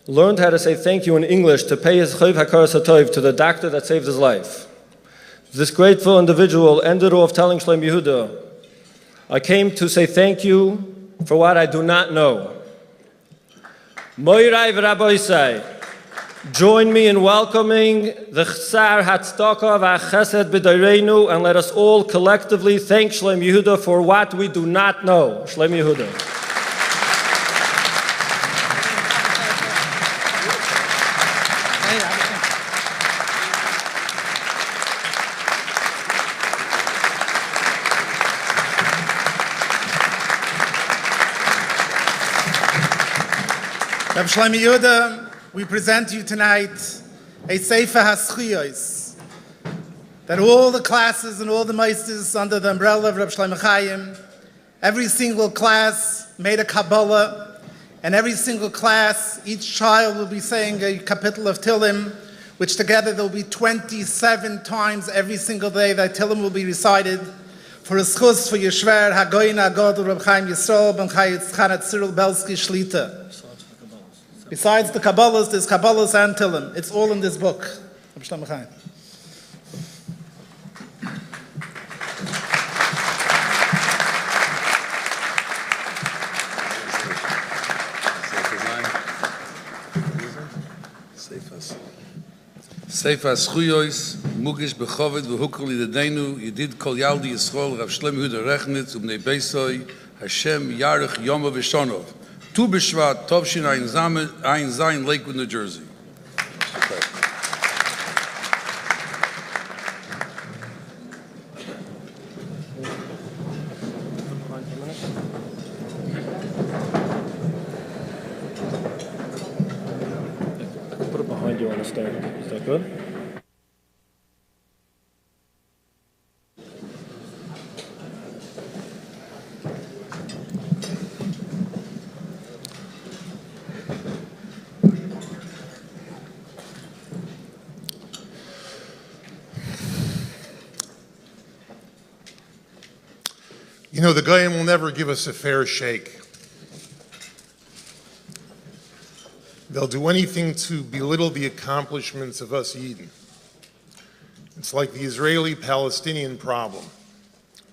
learned how to say thank you in English to pay his chayv hakaras hatov to the doctor that saved his life. This grateful individual ended off telling Shlomo Yehuda, I came to say thank you for what I do not know. Moirai v'Rabosai, join me in welcoming the Chsar Hatzdaka v'Chesed b'Doreinu, and let us all collectively thank Shlomo Yehuda for what we do not know. Shlomo Yehuda. Rabbi Shlomo Yehuda, we present to you tonight a Sefer HaZchiyos, that all the classes and all the meisters under the umbrella of Rabbi Shlomo Chaim, every single class made a Kabbalah, and every single class, each child will be saying a kapitel of Tillim, which together there will be 27 times every single day that Tillim will be recited for a schus for Yeshver, Hagoyin Agod, Rabbi Chaim Yisrael, Ben Chayetz Chanat Cyril Belsky Shlita. Besides the Kabbalahs, there's Kabbalahs and Tillim. It's all in this book. Rabbi Shlomo Chaim. Sefer HaZchiyos, Mugish Bechoved v'Hukol Yedenu, Yedid Kol Yaldi Yisrael, Rav Shlomo Yehuda Rechnitz, Ubnei Beisoi, Hashem Yarech Yoma V'Shonov. Tu B'Shvat, Tovshin Ein Zayin, Lakewood, New Jersey. Put it behind you on the stand. Is that good? You know, the Goyim will never give us a fair shake. They'll do anything to belittle the accomplishments of us Yidden. It's like the Israeli-Palestinian problem.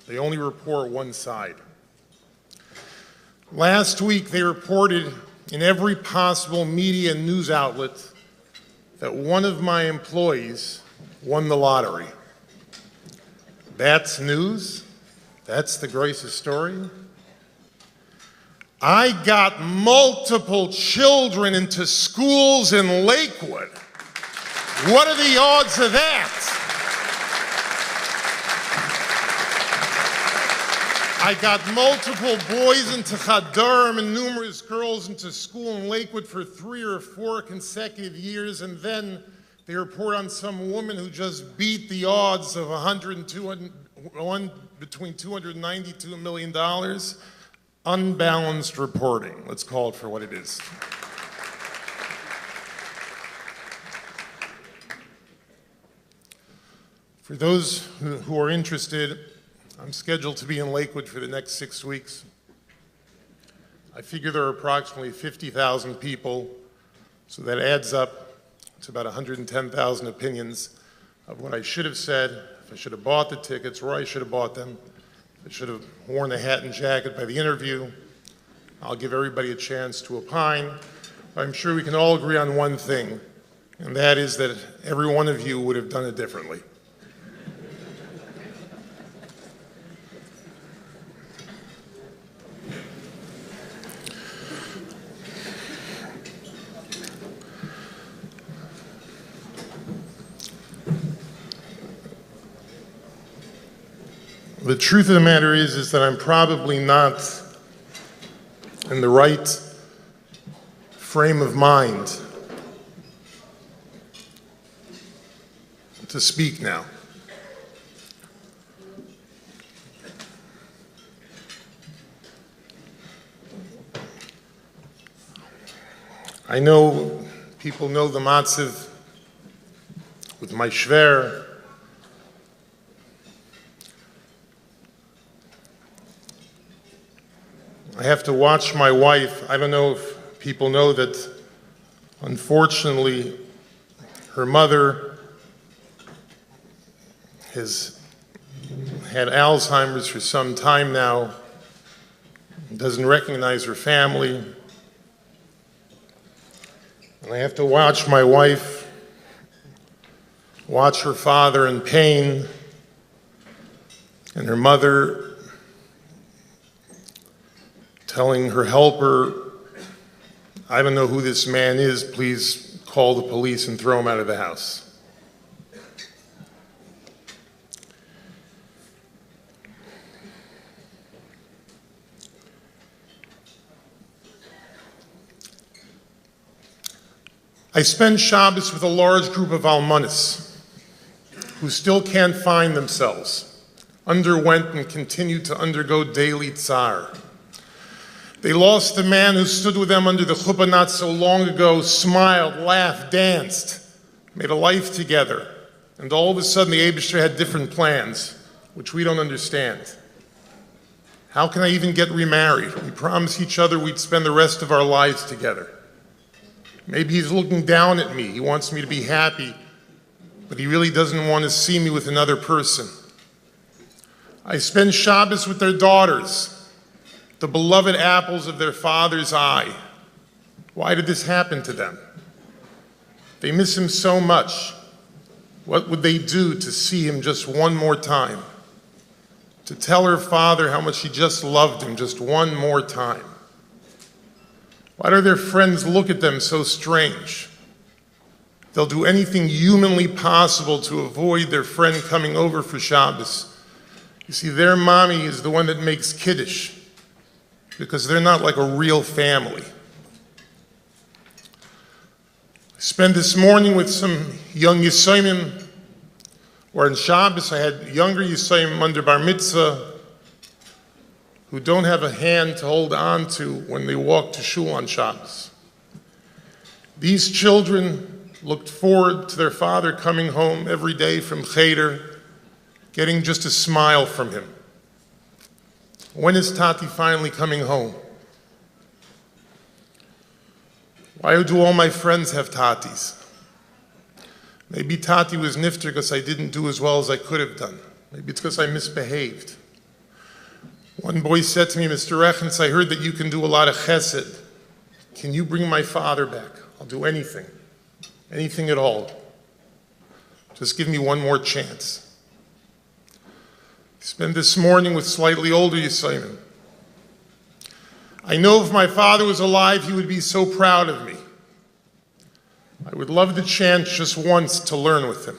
They only report one side. Last week, they reported in every possible media and news outlet that one of my employees won the lottery. That's news? That's the greatest story? I got multiple children into schools in Lakewood. What are the odds of that? I got multiple boys into Chadarim and numerous girls into school in Lakewood for 3 or 4 consecutive years, and then they report on some woman who just beat the odds of 100 and 200, between $292 million. Unbalanced reporting. Let's call it for what it is. For those who are interested, I'm scheduled to be in Lakewood for the next 6 weeks. I figure there are approximately 50,000 people, so that adds up to about 110,000 opinions of what I should have said, if I should have bought the tickets, where I should have bought them, if I should have worn the hat and jacket by the interview. I'll give everybody a chance to opine. I'm sure we can all agree on one thing, and that is that every one of you would have done it differently. The truth of the matter is that I'm probably not in the right frame of mind to speak now. I know people know the matziv with my shver. I have to watch my wife. I don't know if people know that Unfortunately, her mother has had Alzheimer's for some time now, doesn't recognize her family, and I have to watch my wife watch her father in pain, and her mother telling her helper, "I don't know who this man is, please call the police and throw him out of the house." I spend Shabbos with a large group of almanis who still can't find themselves, underwent and continue to undergo daily tsar. They lost the man who stood with them under the chuppah not so long ago, smiled, laughed, danced, made a life together, and all of a sudden the Eibishter had different plans, which we don't understand. How can I even get remarried? We promised each other we'd spend the rest of our lives together. Maybe he's looking down at me. He wants me to be happy, but he really doesn't want to see me with another person. I spend Shabbos with their daughters, the beloved apples of their father's eye. Why did this happen to them? They miss him so much. What would they do to see him just one more time? To tell her father how much he just loved him just one more time? Why do their friends look at them so strange? They'll do anything humanly possible to avoid their friend coming over for Shabbos. You see, their mommy is the one that makes Kiddush, because they're not like a real family. I spent this morning with some young Yisayimim, where on Shabbos I had younger Yisayimim under Bar Mitzvah who don't have a hand to hold on to when they walk to shul on Shabbos. These children looked forward to their father coming home every day from Cheder, getting just a smile from him. When is Tati finally coming home? Why do all my friends have Tatis? Maybe Tati was nifter because I didn't do as well as I could have done. Maybe it's because I misbehaved. One boy said to me, "Mr. Rechnitz, I heard that you can do a lot of chesed. Can you bring my father back? I'll do anything, anything at all. Just give me one more chance." I spent this morning with slightly older Yisayimim. I know if my father was alive, he would be so proud of me. I would love the chance just once to learn with him.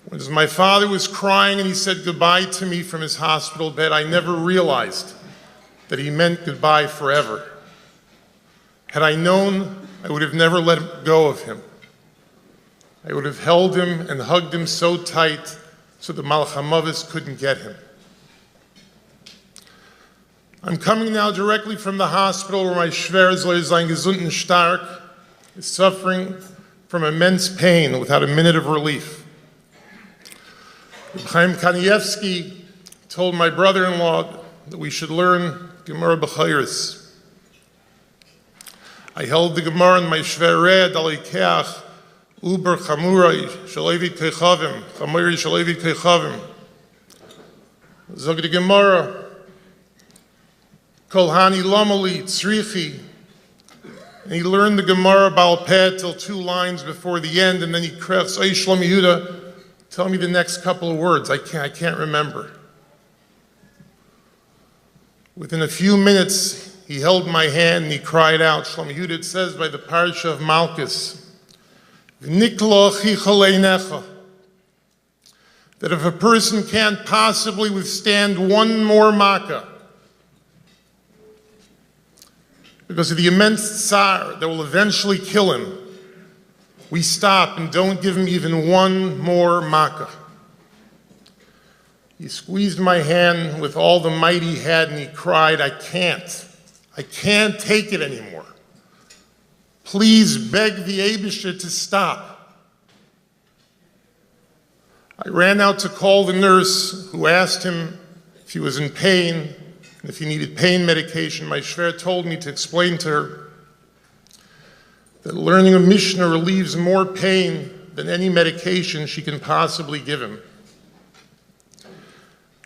When my father was crying and he said goodbye to me from his hospital bed, I never realized that he meant goodbye forever. Had I known, I would have never let go of him. I would have held him and hugged him so tight so the Malach HaMavis couldn't get him. I'm coming now directly from the hospital where my Shver Sein gesund und stark is suffering from immense pain without a minute of relief. Chaim Kanievsky told my brother-in-law that we should learn Gemara B'chayris. I held the Gemara in my Shver Red, Alikeach, Uber Chamurai, Shalevid Kechavim, Chamuri Shalevid Kechavim. Zog the Gemara, Kolhani Lomali, Tzrichi. And he learned the Gemara Baal Peh till 2 lines before the end, and then he crafts, "Ay Shlomo Yehuda, tell me the next couple of words. I can't remember." Within a few minutes, he held my hand and he cried out, Shlomo Yehuda, it says by the Parsha of Malchus, "V'niklo chicha leinecha," that if a person can't possibly withstand one more makkah, because of the immense tsar that will eventually kill him, we stop and don't give him even one more makkah. He squeezed my hand with all the might he had and he cried, I can't take it anymore. Please beg the Eibishter to stop." I ran out to call the nurse who asked him if he was in pain and if he needed pain medication. My Shver told me to explain to her that learning a Mishnah relieves more pain than any medication she can possibly give him.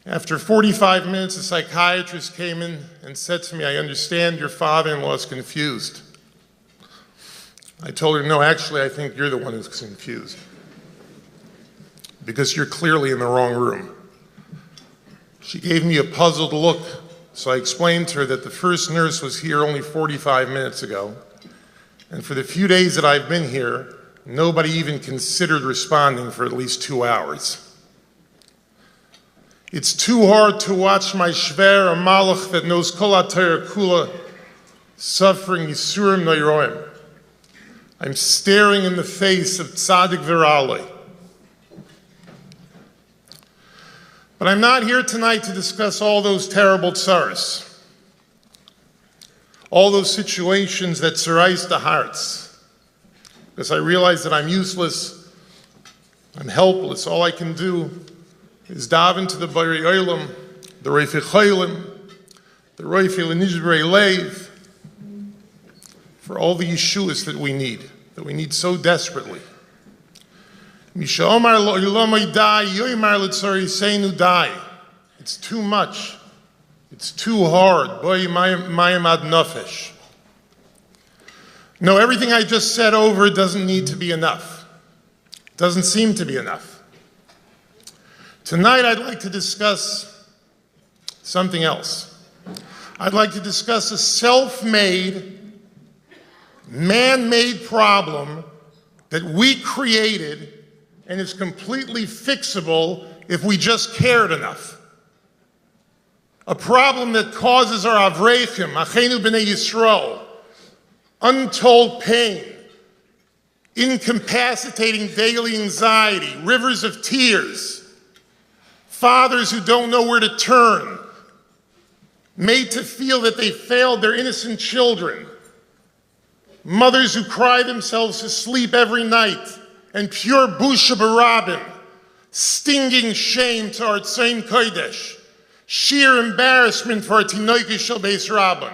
After 45 minutes, a psychiatrist came in and said to me, "I understand your father-in-law is confused." I told her, "No, actually, I think you're the one who's confused, because you're clearly in the wrong room." She gave me a puzzled look, so I explained to her that the first nurse was here only 45 minutes ago, and for the few days that I've been here, nobody even considered responding for at least 2 hours. It's too hard to watch my shver, a malach that knows kol ha-Torah kula, suffering yisurim noiroim. I'm staring in the face of tzaddik v'ralei. But I'm not here tonight to discuss all those terrible tsaros, all those situations that tsarais the hearts, because I realize that I'm useless, I'm helpless. All I can do is daven to the Borei Olam, the Reifei Cholim, the Reifei L'Nishberei Leiv, for all the Yeshuas that we need so desperately. Misha Omar lo Yolomai dai, Yoimar l'tzori seinu dai. It's too much. It's too hard. Boy, mayim ad nafesh. No, everything I just said over doesn't need to be enough. Doesn't seem to be enough. Tonight I'd like to discuss something else. I'd like to discuss a self-made, man-made problem that we created and is completely fixable if we just cared enough. A problem that causes our avreichim, achenu b'nei Yisrael, untold pain, incapacitating daily anxiety, rivers of tears, fathers who don't know where to turn, made to feel that they failed their innocent children, mothers who cry themselves to sleep every night, and pure busha barabim, stinging shame to our Tzayin Kodesh, sheer embarrassment for our Tinoike Shel Beis Rabban,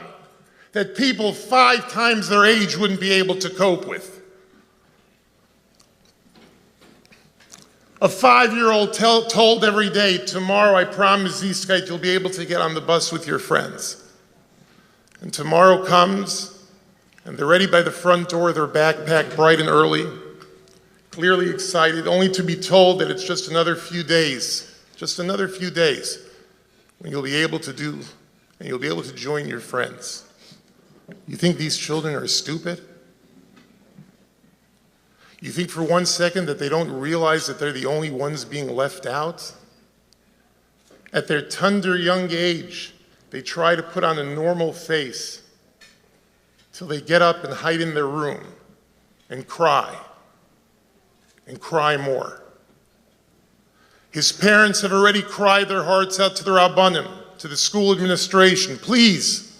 that people 5 times their age wouldn't be able to cope with. A 5-year-old told every day, "Tomorrow I promise Ziskite you'll be able to get on the bus with your friends." And tomorrow comes, and they're ready by the front door, their backpack bright and early, clearly excited, only to be told that it's just another few days, when you'll be able to join your friends. You think these children are stupid? You think for one second that they don't realize that they're the only ones being left out? At their tender young age, they try to put on a normal face till they get up and hide in their room and cry more. His parents have already cried their hearts out to the Rabbanim, to the school administration. Please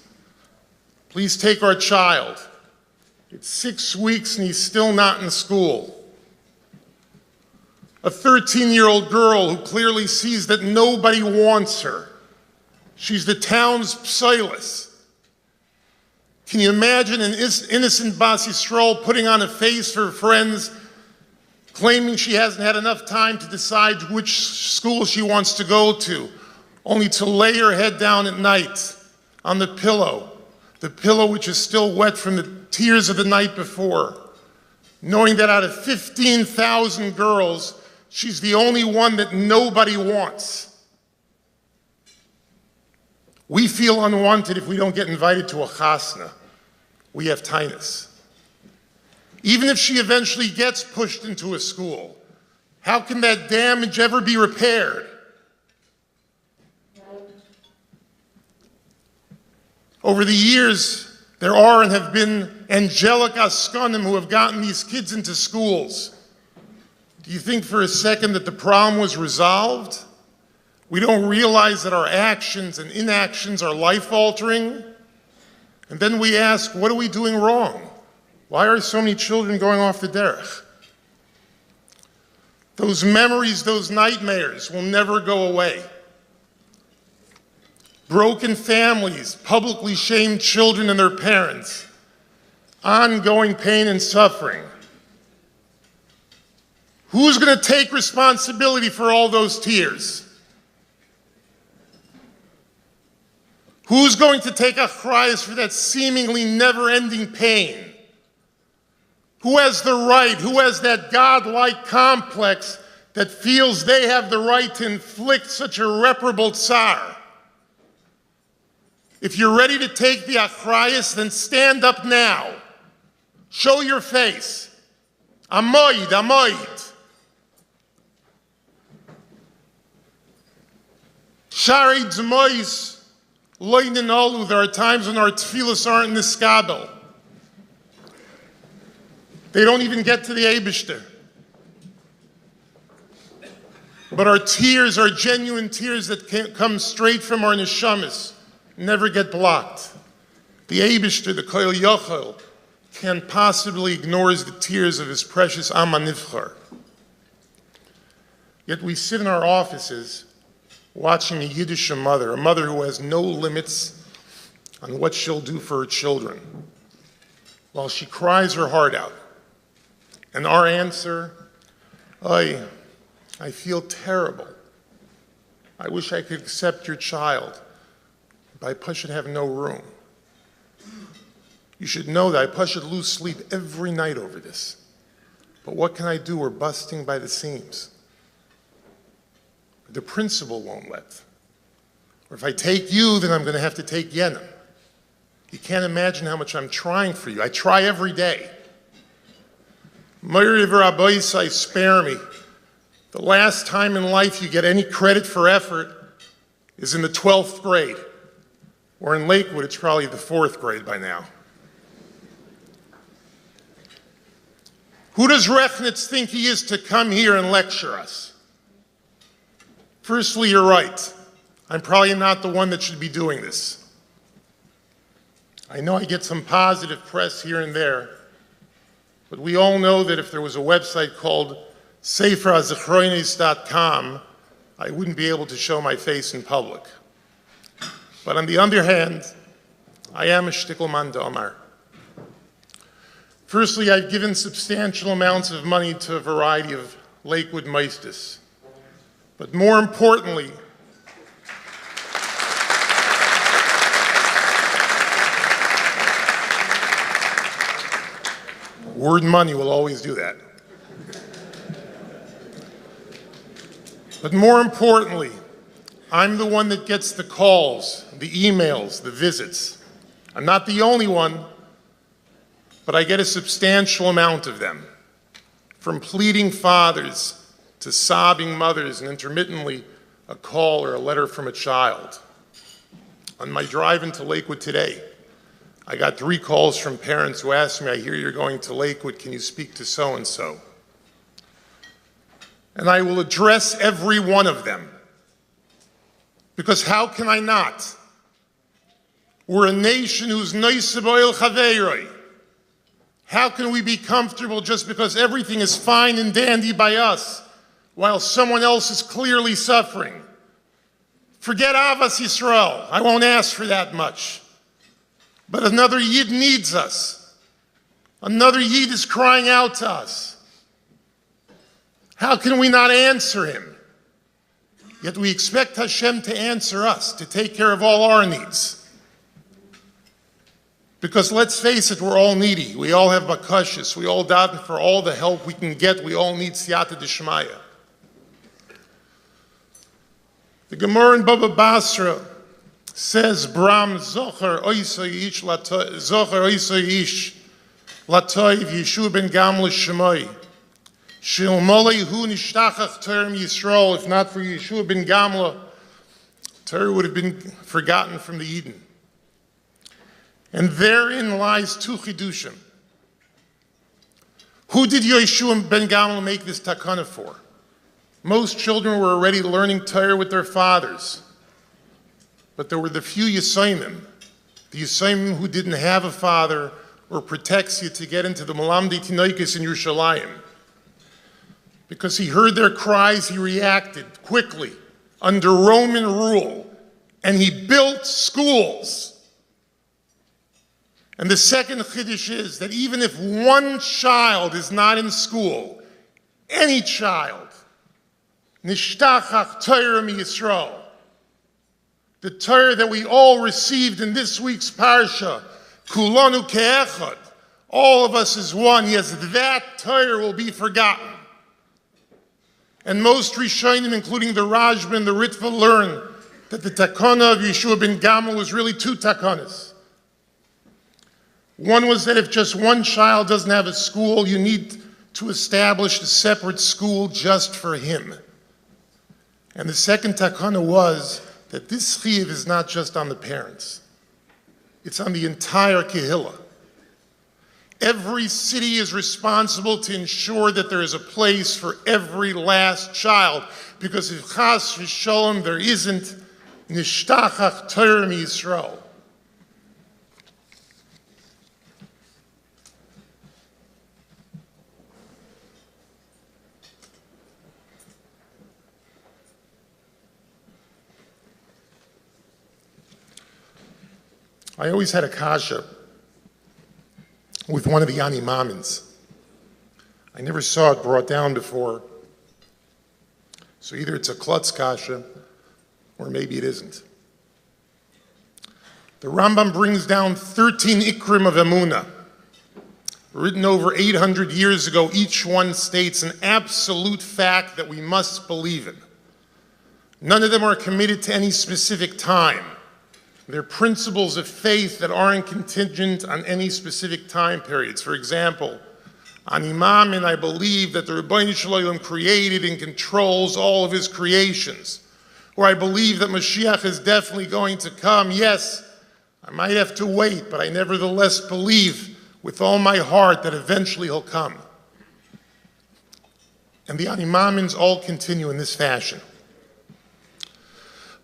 take our child. It's 6 weeks and he's still not in school. A 13-year-old girl who clearly sees that nobody wants her. She's the town's psilis. Can you imagine an innocent Bas Yisrael putting on a face for her friends, claiming she hasn't had enough time to decide which school she wants to go to, only to lay her head down at night on the pillow which is still wet from the tears of the night before, knowing that out of 15,000 girls, she's the only one that nobody wants. We feel unwanted if we don't get invited to a chasna. We have tinus. Even if she eventually gets pushed into a school, how can that damage ever be repaired? Over the years, there are and have been angelic askanim who have gotten these kids into schools. Do you think for a second that the problem was resolved? We don't realize that our actions and inactions are life-altering. And then we ask, what are we doing wrong? Why are so many children going off the derech? Those memories, those nightmares will never go away. Broken families, publicly shamed children and their parents, ongoing pain and suffering. Who's going to take responsibility for all those tears? Who's going to take achrayus for that seemingly never-ending pain? Who has the right, who has that godlike complex that feels they have the right to inflict such irreparable tsar? If you're ready to take the achrayus, then stand up now. Show your face. Amoid, amoid. Shari dzmois, loinen olu. There are times when our tefillos aren't in the skabel. They don't even get to the Eibishter. But our tears are genuine tears that come straight from our neshamas, never get blocked. The Eibishter, the Koil Yochel, can't possibly ignore the tears of his precious Am HaNivchar. Yet we sit in our offices watching a Yiddish mother, a mother who has no limits on what she'll do for her children, while she cries her heart out. And our answer, I feel terrible. I wish I could accept your child, but I should have no room. You should know that I should lose sleep every night over this. But what can I do? We're busting by the seams. The principal won't let. Or if I take you, then I'm going to have to take Yenim. You can't imagine how much I'm trying for you. I try every day. Meiriv Rabbeisai, spare me. The last time in life you get any credit for effort is in the 12th grade. Or in Lakewood, it's probably the 4th grade by now. Who does Rechnitz think he is to come here and lecture us? Firstly, you're right. I'm probably not the one that should be doing this. I know I get some positive press here and there, but we all know that if there was a website called seferazachronis.com, I wouldn't be able to show my face in public. But on the other hand, I am a shtickleman domar. Firstly, I've given substantial amounts of money to a variety of Lakewood meistis. But more importantly, word money will always do that. But more importantly, I'm the one that gets the calls, the emails, the visits. I'm not the only one, but I get a substantial amount of them, from pleading fathers to sobbing mothers, and intermittently a call or a letter from a child. On my drive into Lakewood today, I got 3 calls from parents who asked me, I hear you're going to Lakewood, can you speak to so-and-so? And I will address every one of them. Because how can I not? We're a nation who's noiseboil chaveiroi. How can we be comfortable just because everything is fine and dandy by us, while someone else is clearly suffering? Forget Avas Yisrael. I won't ask for that much. But another Yid needs us. Another Yid is crying out to us. How can we not answer him? Yet we expect Hashem to answer us, to take care of all our needs. Because let's face it, we're all needy. We all have bakashis. We all daven for all the help we can get. We all need siyata d'shmaya. The Gemara in Baba Basra says, Bram zocher oisoi ish latoiv Yeshua ben Gamla Shemoi. Shilmolei hu nishtachach terem Yisrael. If not for Yeshua ben Gamla, Torah would have been forgotten from the Eden. And therein lies 2 chidushim. Who did Yeshua ben Gamla make this takana for? Most children were already learning Torah with their fathers. But there were the few Yisayimim, the Yisayimim who didn't have a father or protects you to get into the Malamdi Tinoikis in Yerushalayim. Because he heard their cries, he reacted quickly under Roman rule, and he built schools. And the second chiddush is that even if one child is not in school, any child, nishtachach Torah mi Yisrael, the Torah that we all received in this week's parsha, kulanu ke'echad, all of us as one, yes, that Torah will be forgotten. And most Rishonim, including the Rashba and the Ritva, learn that the takana of Yeshua ben Gamul was really two takanas. One was that if just one child doesn't have a school, you need to establish a separate school just for him. And the second takana was that this chiyuv is not just on the parents. It's on the entire kehillah. Every city is responsible to ensure that there is a place for every last child, because if chas v'sholom there isn't, nishtachach Torah mi Yisrael. I always had a kasha with one of the Ani Mamins. I never saw it brought down before. So either it's a klutz kasha, or maybe it isn't. The Rambam brings down 13 ikrim of Emunah, written over 800 years ago. Each one states an absolute fact that we must believe in. None of them are committed to any specific time. They're principles of faith that aren't contingent on any specific time periods. For example, on Imam, and I believe that the Rebbeinu Shalom created and controls all of his creations. Or I believe that Mashiach is definitely going to come. Yes, I might have to wait, but I nevertheless believe with all my heart that eventually he'll come. And the Animamins all continue in this fashion.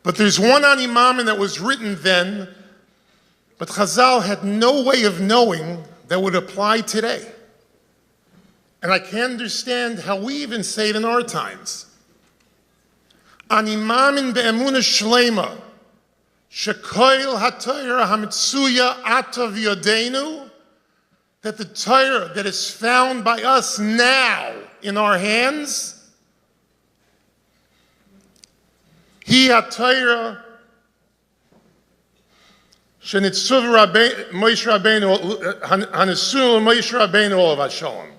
But there's one Animamin that was written then, but Chazal had no way of knowing that would apply today. And I can't understand how we even say it in our times. Animamin be'emunah shlema, shekoil ha'torah hamitzuya atav yodeinu, that the Torah that is found by us now in our hands, He HaTorah Shenitzuv Moshe Rabbeinu Hanesul Moshe Rabbeinu Olav Shalom.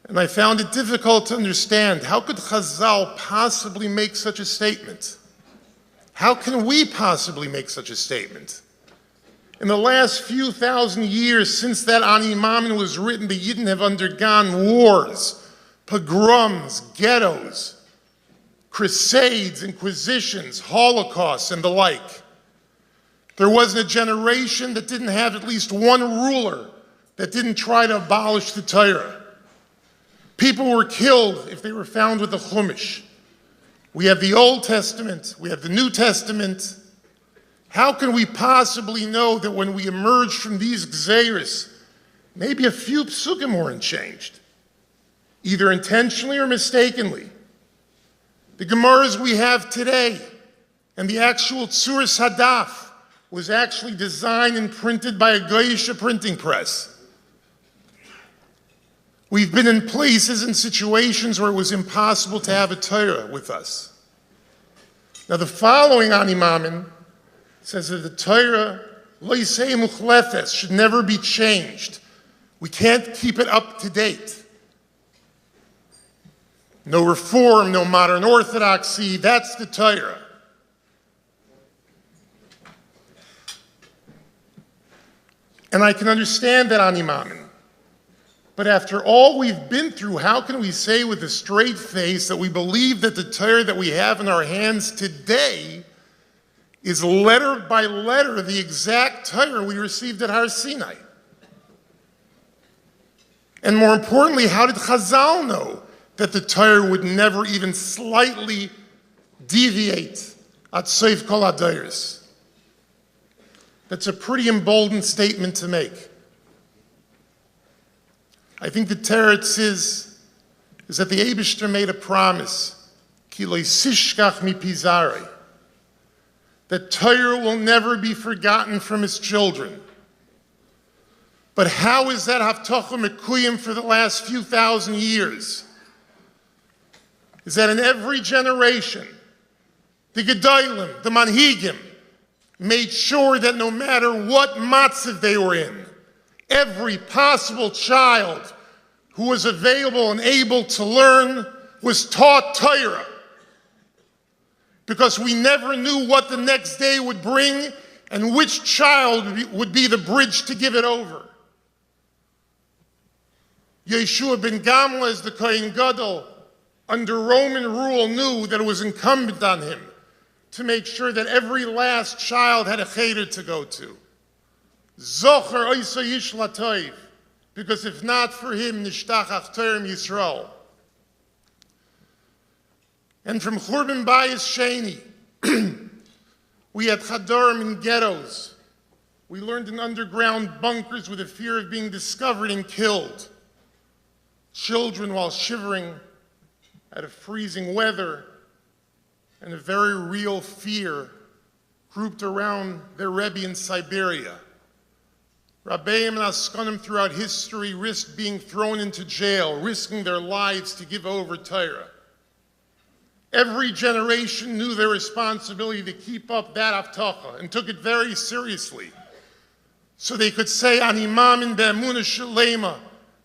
And I found it difficult to understand. How could Chazal possibly make such a statement? How can we possibly make such a statement? In the last few thousand years since that Ani Mamin was written, the Yidden have undergone wars, pogroms, ghettos, crusades, inquisitions, holocausts, and the like. There wasn't a generation that didn't have at least one ruler that didn't try to abolish the Torah. People were killed if they were found with the Chumash. We have the Old Testament, we have the New Testament. How can we possibly know that when we emerge from these gzeiros, maybe a few psukim weren't changed, either intentionally or mistakenly? The Gemaras we have today and the actual Tzuras Hadaf was actually designed and printed by a Goyisha printing press. We've been in places and situations where it was impossible to have a Torah with us. Now the following Ani Mamin says that the Torah, lo yisei muchlefes, should never be changed. We can't keep it up to date. No reform, no modern orthodoxy, that's the Torah. And I can understand that Ani Mamin. But after all we've been through, how can we say with a straight face that we believe that the Torah that we have in our hands today is letter by letter the exact Torah we received at Har Sinai? And more importantly, how did Chazal know that the Torah would never even slightly deviate at Seif Kol HaDayros? That's a pretty emboldened statement to make. I think the teretz is that the Eibishter made a promise, Ki lo yisishkach mipizarei, that Torah will never be forgotten from his children. But how is that haftacha mekuyim for the last few thousand years? Is that in every generation, the Gedolim, the Manhigim, made sure that no matter what matzav they were in, every possible child who was available and able to learn was taught Torah. Because we never knew what the next day would bring and which child would be the bridge to give it over. Yeshua ben Gamla, as the Kohen Gadol, under Roman rule, knew that it was incumbent on him to make sure that every last child had a cheder to go to. Zocher oisa yish latoiv, because if not for him, nishtachach Torem Yisrael. And from Churban Bayis Sheni, we had chadorim in ghettos. We learned in underground bunkers with the fear of being discovered and killed. Children, while shivering at a freezing weather and a very real fear, grouped around their Rebbe in Siberia. Rabbeim and Askanim throughout history risked being thrown into jail, risking their lives to give over Torah. Every generation knew their responsibility to keep up that haftacha and took it very seriously. So they could say on Imam and Be'emunah Shalema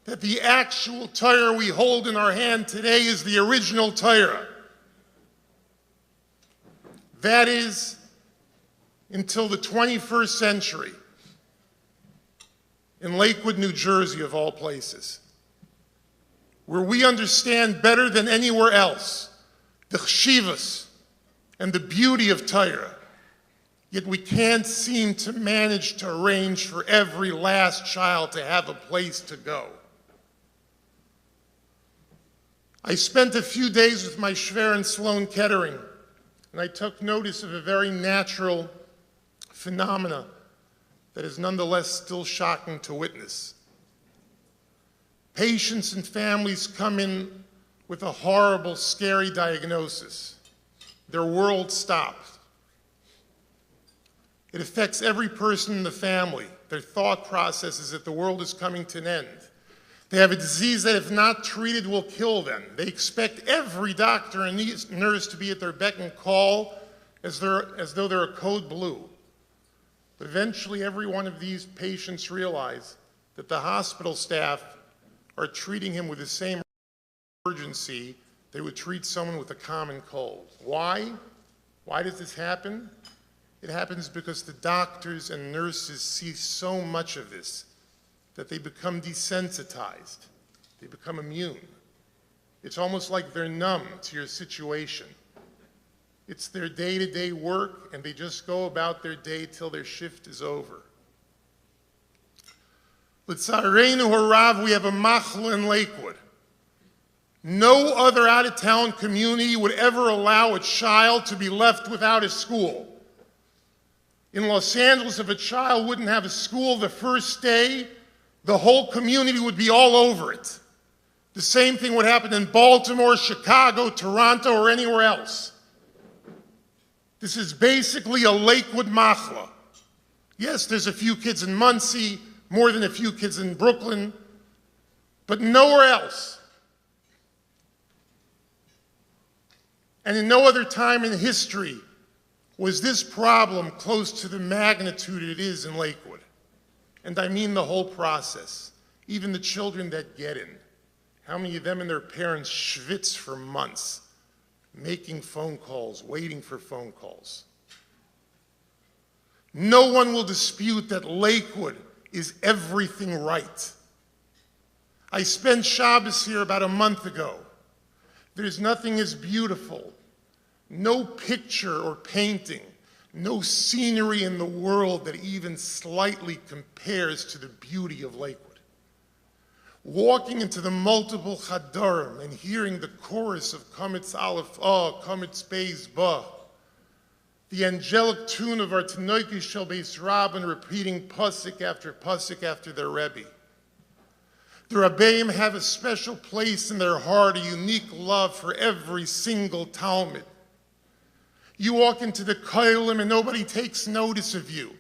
that the actual Torah we hold in our hand today is the original Torah. That is, until the 21st century, in Lakewood, New Jersey, of all places, where we understand better than anywhere else the chshivas and the beauty of Torah, yet we can't seem to manage to arrange for every last child to have a place to go. I spent a few days with my shver in Sloan Kettering, and I took notice of a very natural phenomena that is nonetheless still shocking to witness. Patients and families come in with a horrible, scary diagnosis. Their world stops. It affects every person in the family. Their thought process is that the world is coming to an end. They have a disease that, if not treated, will kill them. They expect every doctor and nurse to be at their beck and call as though they're a code blue. But eventually, every one of these patients realize that the hospital staff are treating him with the same urgency they would treat someone with a common cold. Why? Why does this happen? It happens because the doctors and nurses see so much of this that they become desensitized. They become immune. It's almost like they're numb to your situation. It's their day-to-day work, and they just go about their day till their shift is over. L'tzarenu harav, we have a machla in Lakewood. No other out-of-town community would ever allow a child to be left without a school. In Los Angeles, if a child wouldn't have a school the first day, the whole community would be all over it. The same thing would happen in Baltimore, Chicago, Toronto, or anywhere else. This is basically a Lakewood machla. Yes, there's a few kids in Muncie, more than a few kids in Brooklyn, but nowhere else. And in no other time in history was this problem close to the magnitude it is in Lakewood. And I mean the whole process, even the children that get in. How many of them and their parents schwitz for months, making phone calls, waiting for phone calls. No one will dispute that Lakewood is everything right. I spent Shabbos here about a month ago. There's nothing as beautiful, no picture or painting, no scenery in the world that even slightly compares to the beauty of Lakewood. Walking into the multiple chadarim and hearing the chorus of Kamitz Aleph Ah, Kamitz Beis Ba, the angelic tune of our Tanoiki Shel Beis Rabban repeating pasuk after their Rebbe. The Rabbeim have a special place in their heart, a unique love for every single Talmud. You walk into the koilim and nobody takes notice of you.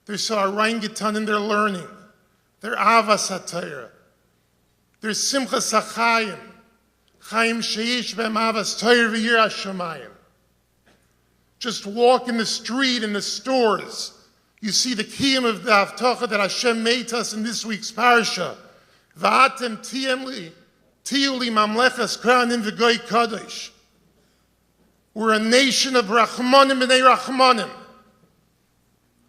There's a orangutan in their learning. their avas hatayra, their simchas hachayim, chayim sheish b'em avas tayr v'yirah shamayim. Just walk in the street, in the stores, you see the kiyum of the Haftacha that Hashem made us in this week's parsha. V'atem tiyu li mamlechas kranim v'goy kadosh. We're a nation of rachmanim b'nei rachmanim.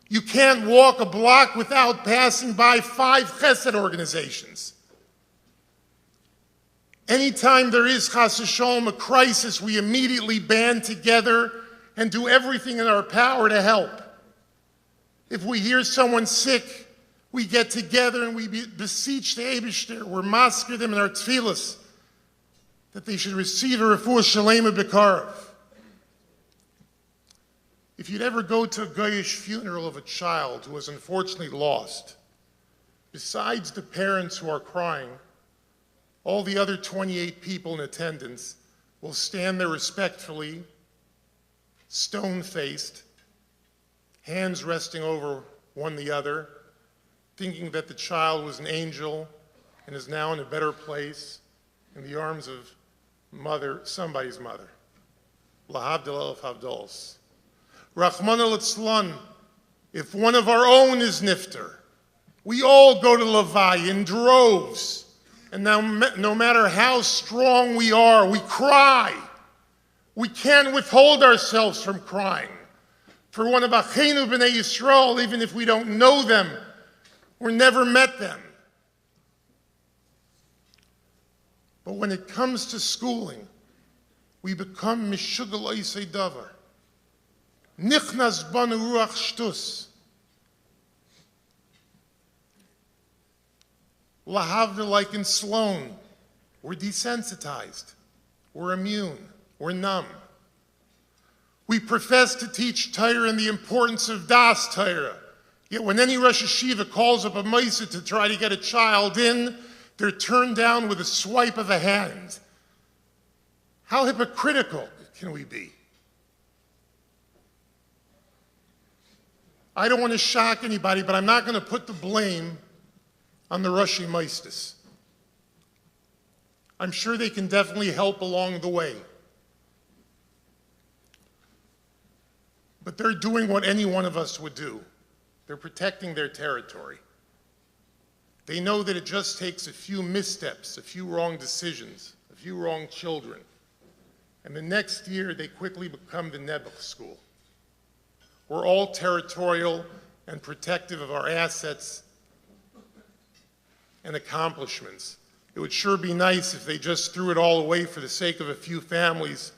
You can't walk a block without passing by 5 chesed organizations. Anytime there is chas v'sholom, a crisis, we immediately band together and do everything in our power to help. If we hear someone sick, we get together and we beseech the Eibishter, we're masker them in our tefillas, that they should receive a refuah shalema b'karov. If you'd ever go to a goyish funeral of a child who was unfortunately lost, besides the parents who are crying, all the other 28 people in attendance will stand there respectfully, stone-faced, hands resting over one the other, thinking that the child was an angel and is now in a better place in the arms of mother, somebody's mother. Lahavdil elf havdols. Rachmana litzlan, if one of our own is nifter, we all go to Levaya in droves, and now no matter how strong we are, we cry. We can't withhold ourselves from crying. For one of Achenu b'nei Yisrael, even if we don't know them or never met them. But when it comes to schooling, we become mishugal oisei davar. Nichnas banu ruach shtus. Lahavdil, like in Sloan, we're desensitized, we're immune, we're numb. We profess to teach Torah and the importance of das Torah. Yet when any Rosh Yeshiva calls up a Maisa to try to get a child in, they're turned down with a swipe of a hand. How hypocritical can we be? I don't want to shock anybody, but I'm not going to put the blame on the Roshi Maistis. I'm sure they can definitely help along the way. But they're doing what any one of us would do. They're protecting their territory. They know that it just takes a few missteps, a few wrong decisions, a few wrong children. And the next year, they quickly become the Nebuch school. We're all territorial and protective of our assets and accomplishments. It would sure be nice if they just threw it all away for the sake of a few families,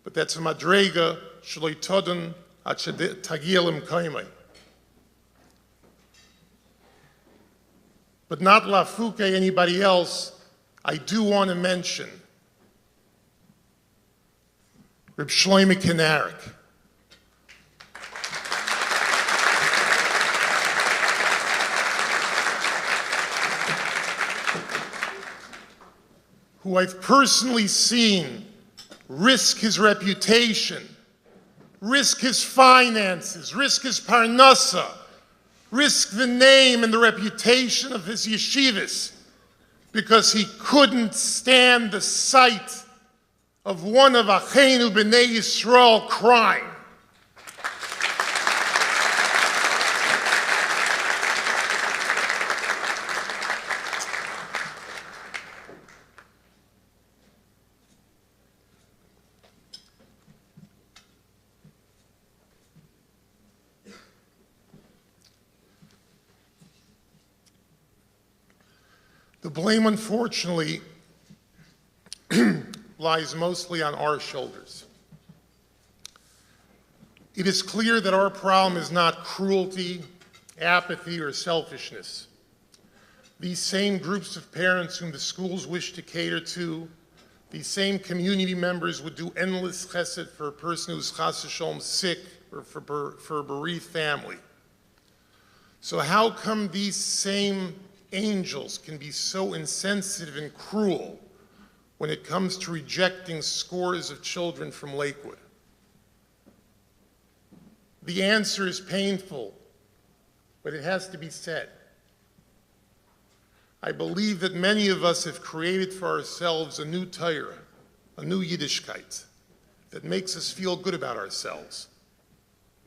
but that's a madrega shloi todun at tagilim kaimai. But not Lafuke, anybody else, I do want to mention Reb Shlomo Yehuda, who I've personally seen risk his reputation, risk his finances, risk his parnasa, risk the name and the reputation of his yeshivas because he couldn't stand the sight of one of Achenu b'nei Yisrael crying. The blame, unfortunately, lies mostly on our shoulders. It is clear that our problem is not cruelty, apathy, or selfishness. These same groups of parents whom the schools wish to cater to, these same community members would do endless chesed for a person who's chas v'sholom sick or for a bereaved family. So how come these same angels can be so insensitive and cruel when it comes to rejecting scores of children from Lakewood? The answer is painful, but it has to be said. I believe that many of us have created for ourselves a new Torah, a new Yiddishkeit, that makes us feel good about ourselves,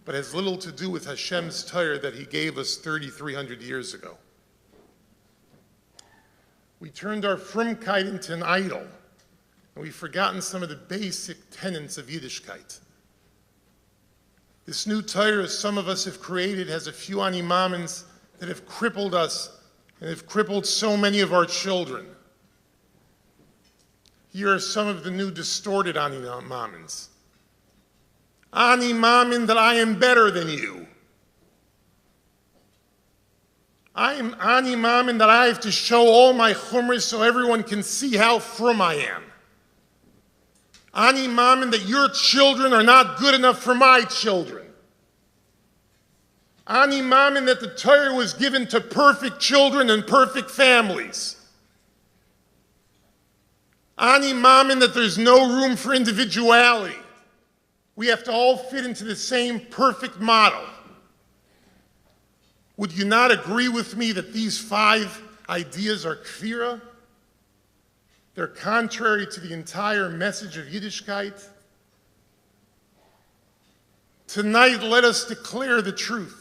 but has little to do with Hashem's Torah that he gave us 3,300 years ago. We turned our frumkeit into an idol, and we've forgotten some of the basic tenets of Yiddishkeit. This new Torah some of us have created has a few animamins that have crippled us and have crippled so many of our children. Here are some of the new distorted animamins. Animamin that I am better than you. I am animamin that I have to show all my chumras so everyone can see how frum I am. Animamin that your children are not good enough for my children. Animamin that the Torah was given to perfect children and perfect families. Animamin that there's no room for individuality. We have to all fit into the same perfect model. Would you not agree with me that these 5 ideas are kfira? They're contrary to the entire message of Yiddishkeit. Tonight, let us declare the truth.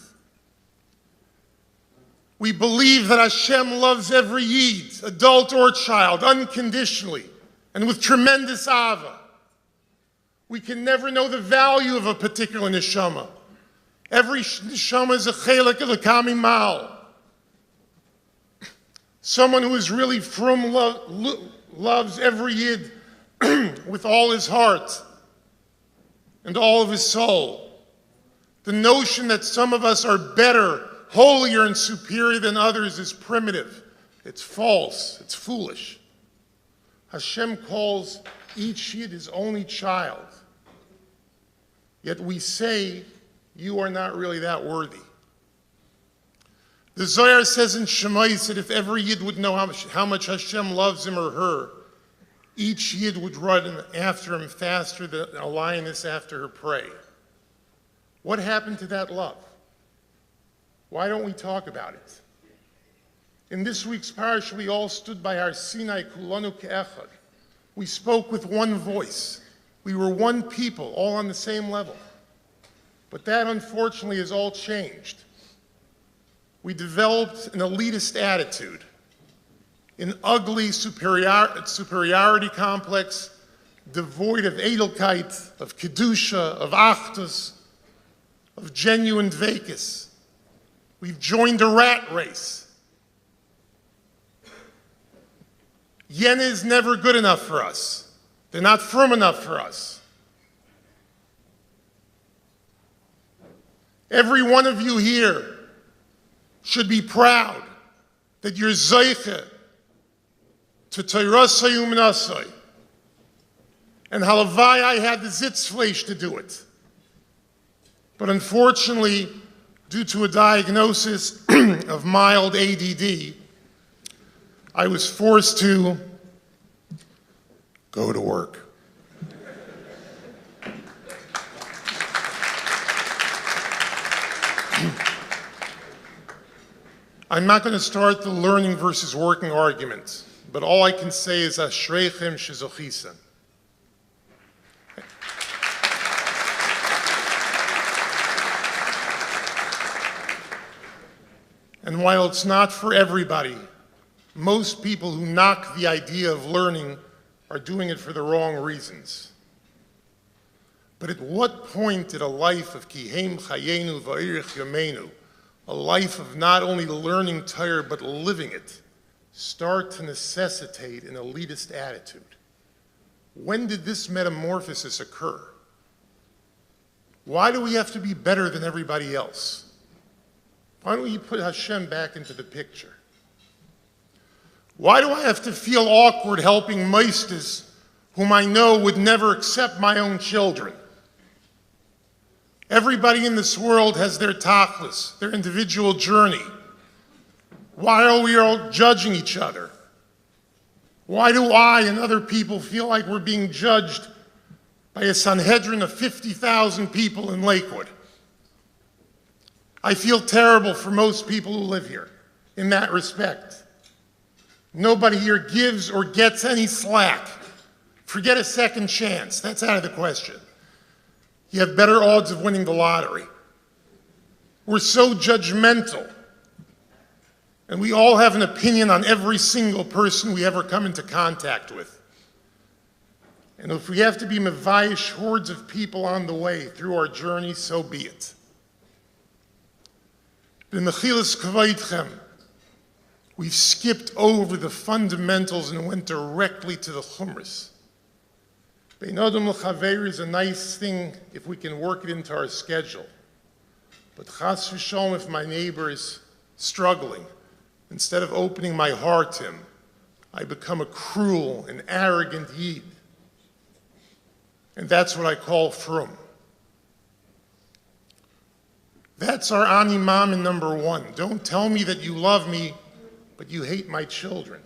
We believe that Hashem loves every Yid, adult or child, unconditionally and with tremendous ava. We can never know the value of a particular neshama. Every neshama is a chelek of the kami mal. Someone who is really frum loves every Yid with all his heart and all of his soul. The notion that some of us are better, holier, and superior than others is primitive. It's false. It's foolish. Hashem calls each Yid his only child. Yet we say, you are not really that worthy. The Zohar says in Shemais that if every Yid would know how much Hashem loves him or her, each Yid would run after him faster than a lioness after her prey. What happened to that love? Why don't we talk about it? In this week's parasha, we all stood by our Sinai kulanu ke'echad. We spoke with one voice. We were one people, all on the same level. But that, unfortunately, has all changed. We developed an elitist attitude, an ugly superiority complex, devoid of edelkeit, of kedusha, of achdus, of genuine dveikus. We've joined a rat race. Yen is never good enough for us. They're not firm enough for us. Every one of you here should be proud that you're zeiche to Torah Yom Nasai. And halavai, I had the zitzfleish to do it. But unfortunately, due to a diagnosis of mild ADD, I was forced to go to work. I'm not going to start the learning versus working argument, but all I can say is ashreichem shezochisa. And while it's not for everybody, most people who knock the idea of learning are doing it for the wrong reasons. But at what point did a life of kihem chayenu va'irich yomenu, a life of not only learning Torah but living it, start to necessitate an elitist attitude? When did this metamorphosis occur? Why do we have to be better than everybody else? Why don't you put Hashem back into the picture? Why do I have to feel awkward helping meisters whom I know would never accept my own children? Everybody in this world has their tachlis, their individual journey. Why are we all judging each other? Why do I and other people feel like we're being judged by a Sanhedrin of 50,000 people in Lakewood? I feel terrible for most people who live here in that respect. Nobody here gives or gets any slack. Forget a second chance. That's out of the question. You have better odds of winning the lottery. We're so judgmental. And we all have an opinion on every single person we ever come into contact with. And if we have to be mevayish hordes of people on the way through our journey, so be it. B'mechilas kavayitchem, we've skipped over the fundamentals and went directly to the chumras. Bein adam l'chaver is a nice thing if we can work it into our schedule. But chas v'shalom, if my neighbor is struggling, instead of opening my heart to him, I become a cruel and arrogant yid. And that's what I call frum. That's our ani mamin number one. Don't tell me that you love me, but you hate my children.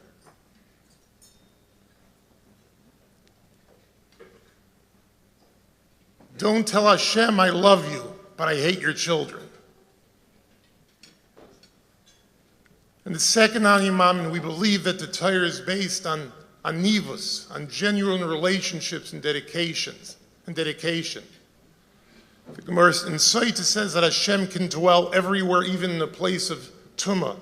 Don't tell Hashem I love you, but I hate your children. And the second ani mamin, we believe that the Torah is based on nivus, on genuine relationships and dedication. The Gemara in Saita says that Hashem can dwell everywhere, even in the place of tumah.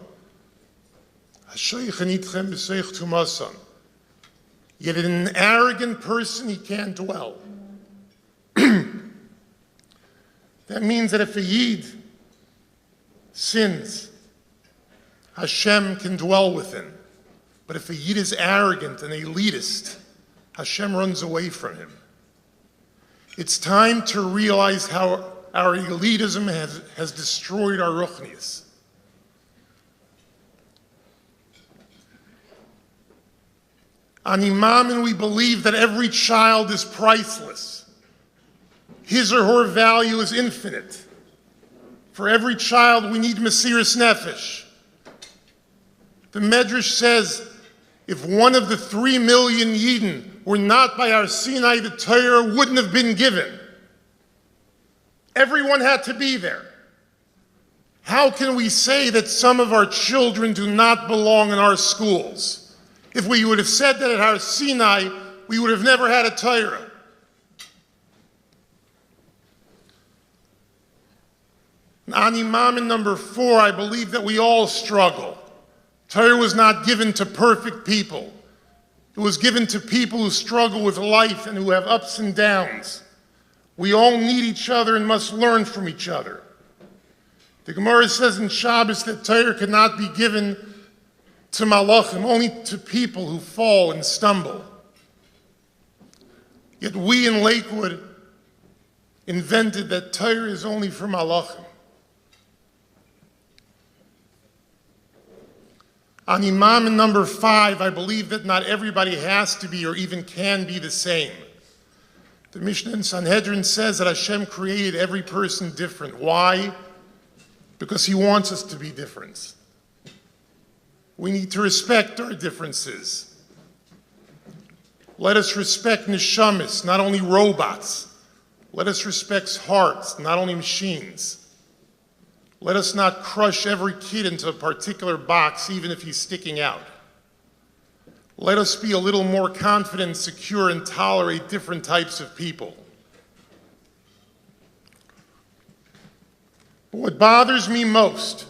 Yet in an arrogant person, he can't dwell. That means that if a yid sins, Hashem can dwell within. But if a yid is arrogant and elitist, Hashem runs away from him. It's time to realize how our elitism has destroyed our ruchnius. On Imam, we believe that every child is priceless. His or her value is infinite. For every child, we need Mesiras Nefesh. The Medrash says, if one of the 3 million Yidden were not by our Sinai, the Torah wouldn't have been given. Everyone had to be there. How can we say that some of our children do not belong in our schools? If we would have said that at our Sinai, we would have never had a Torah. On Imam number 4, I believe that we all struggle. Torah was not given to perfect people. It was given to people who struggle with life and who have ups and downs. We all need each other and must learn from each other. The Gemara says in Shabbos that Torah cannot be given to malachim, only to people who fall and stumble. Yet we in Lakewood invented that Torah is only for malachim. On Imam number 5, I believe that not everybody has to be or even can be the same. The Mishnah in Sanhedrin says that Hashem created every person different. Why? Because he wants us to be different. We need to respect our differences. Let us respect neshamis, not only robots. Let us respect hearts, not only machines. Let us not crush every kid into a particular box, even if he's sticking out. Let us be a little more confident, secure, and tolerate different types of people. But what bothers me most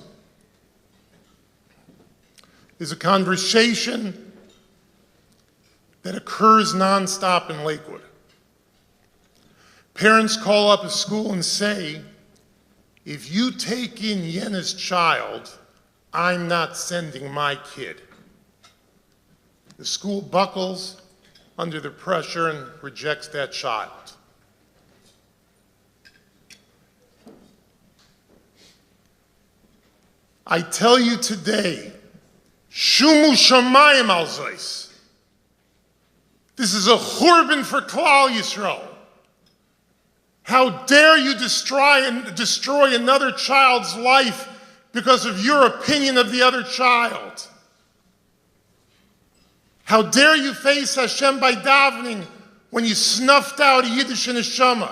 is a conversation that occurs nonstop in Lakewood. Parents call up a school and say, if you take in Yena's child, I'm not sending my kid. The school buckles under the pressure and rejects that child. I tell you today, Shumu Shamayim al Zos. This is a churban for Klal Yisrael. How dare you destroy another child's life because of your opinion of the other child? How dare you face Hashem by davening when you snuffed out a Yiddish neshama?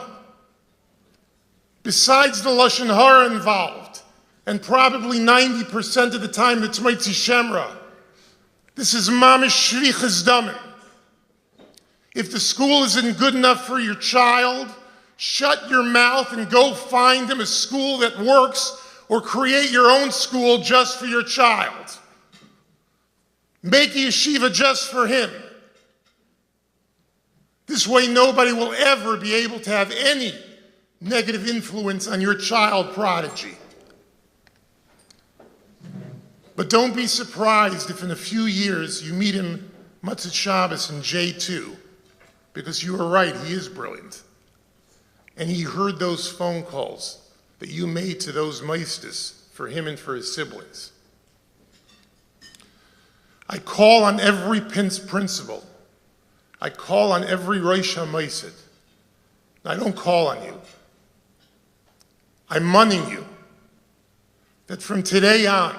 Besides the Lashon Hara involved, and probably 90% of the time it's Mitzi Shemra, This is mamish shvichas damim. If the school isn't good enough for your child, shut your mouth and go find him a school that works, or create your own school just for your child. Make a yeshiva just for him. This way nobody will ever be able to have any negative influence on your child prodigy. But don't be surprised if in a few years you meet him Matzah Shabbos in J2, because you were right, he is brilliant. And he heard those phone calls that you made to those meisters for him and for his siblings. I call on every principal. I call on every Rosh HaMeisid. I don't call on you. I'm munning you that from today on,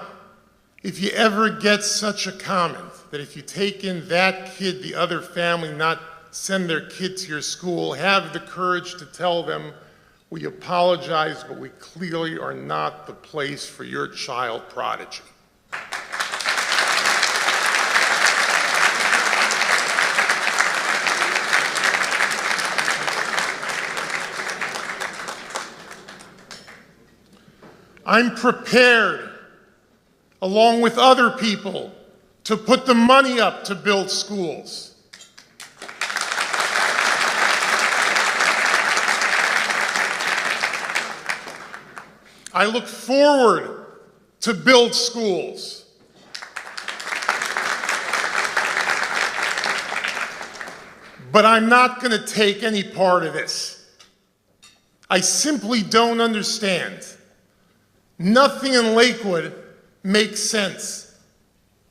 if you ever get such a comment, that if you take in that kid, the other family not send their kid to your school, have the courage to tell them, we apologize, but we clearly are not the place for your child prodigy. I'm prepared, along with other people, to put the money up to build schools. I look forward to build schools. But I'm not going to take any part of this. I simply don't understand. Nothing in Lakewood makes sense.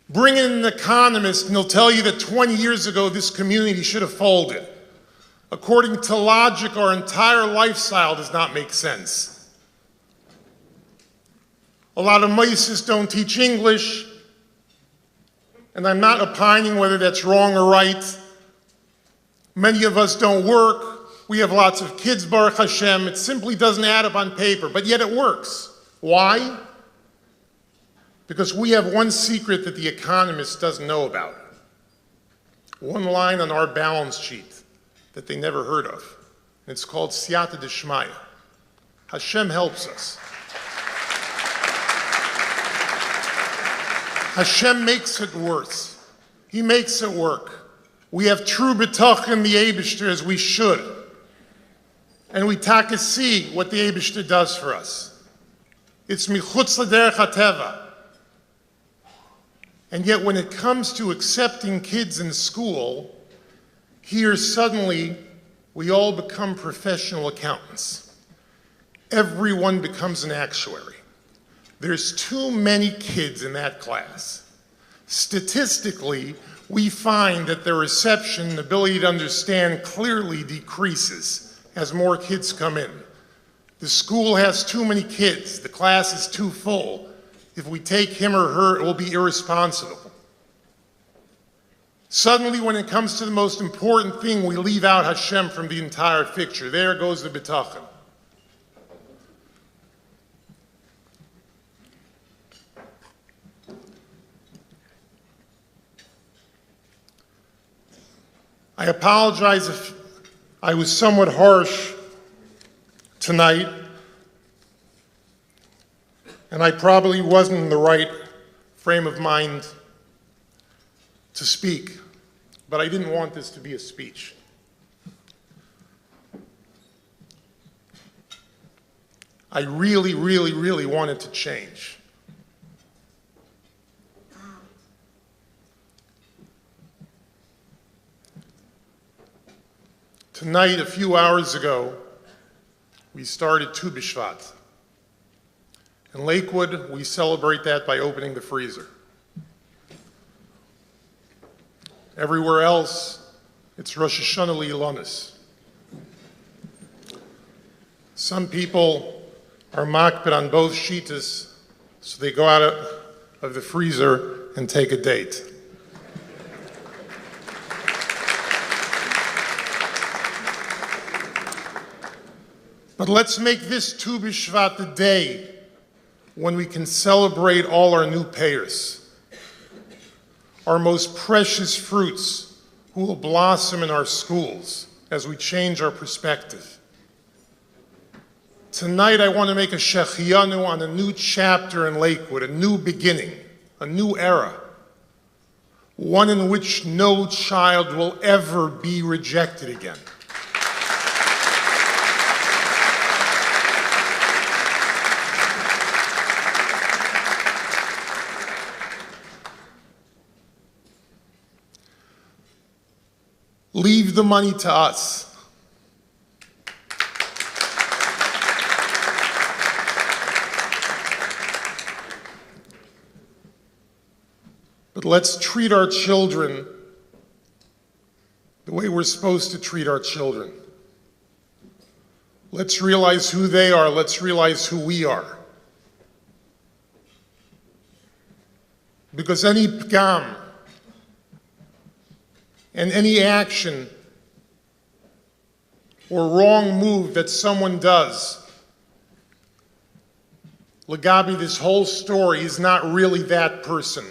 Bring in an economist and he'll tell you that 20 years ago this community should have folded. According to logic, our entire lifestyle does not make sense. A lot of Maisis don't teach English, and I'm not opining whether that's wrong or right. Many of us don't work. We have lots of kids, Baruch Hashem. It simply doesn't add up on paper, but yet it works. Why? Because we have one secret that the economist doesn't know about. One line on our balance sheet that they never heard of. And it's called Siyata Deshmaya. Hashem helps us. Hashem makes it worse. He makes it work. We have true betach in the Eibishter as we should. And we taka see what the Eibishter does for us. It's michutz l'derech hateva. And yet when it comes to accepting kids in school, here suddenly we all become professional accountants. Everyone becomes an actuary. There's too many kids in that class. Statistically, we find that their reception and ability to understand clearly decreases as more kids come in. The school has too many kids. The class is too full. If we take him or her, it will be irresponsible. Suddenly, when it comes to the most important thing, we leave out Hashem from the entire picture. There goes the bitachon. I apologize if I was somewhat harsh tonight, and I probably wasn't in the right frame of mind to speak, but I didn't want this to be a speech. I really, really, really wanted to change. Tonight, a few hours ago, we started Tu B'Shvat. In Lakewood, we celebrate that by opening the freezer. Everywhere else, it's Rosh Hashanah L'Ilonis. Some people are makpid on both shitas, so they go out of the freezer and take a date. But let's make this Tu B'Shvat the day when we can celebrate all our new payers. our most precious fruits who will blossom in our schools as we change our perspective. Tonight I want to make a shechianu on a new chapter in Lakewood, a new beginning, a new era, one in which no child will ever be rejected again. Leave the money to us. But let's treat our children the way we're supposed to treat our children. Let's realize who they are. Let's realize who we are. Because any pgam and any action or wrong move that someone does, Lagabi, this whole story is not really that person.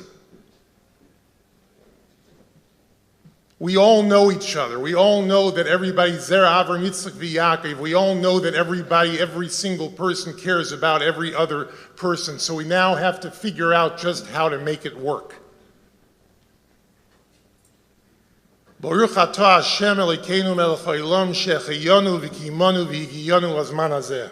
We all know each other. We all know that everybody's there, Avram, Yitzchak, Yaakov. We all know that everybody, every single person cares about every other person. So we now have to figure out just how to make it work. Baruch atah Hashem Elokeinu melech haolam shehecheyanu v'kiyimanu v'higiyanu lazman hazeh.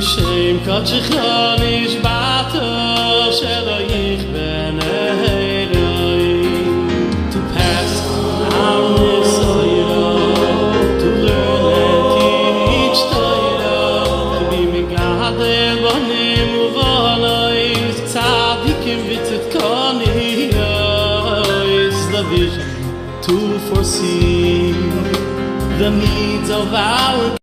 Shem Kotchechon ish bato shelo ich ben eroi to pass on this to learn and teach Torah to be megade bonim uvolois tzadikim vitzit koniyos the vision to foresee the needs of our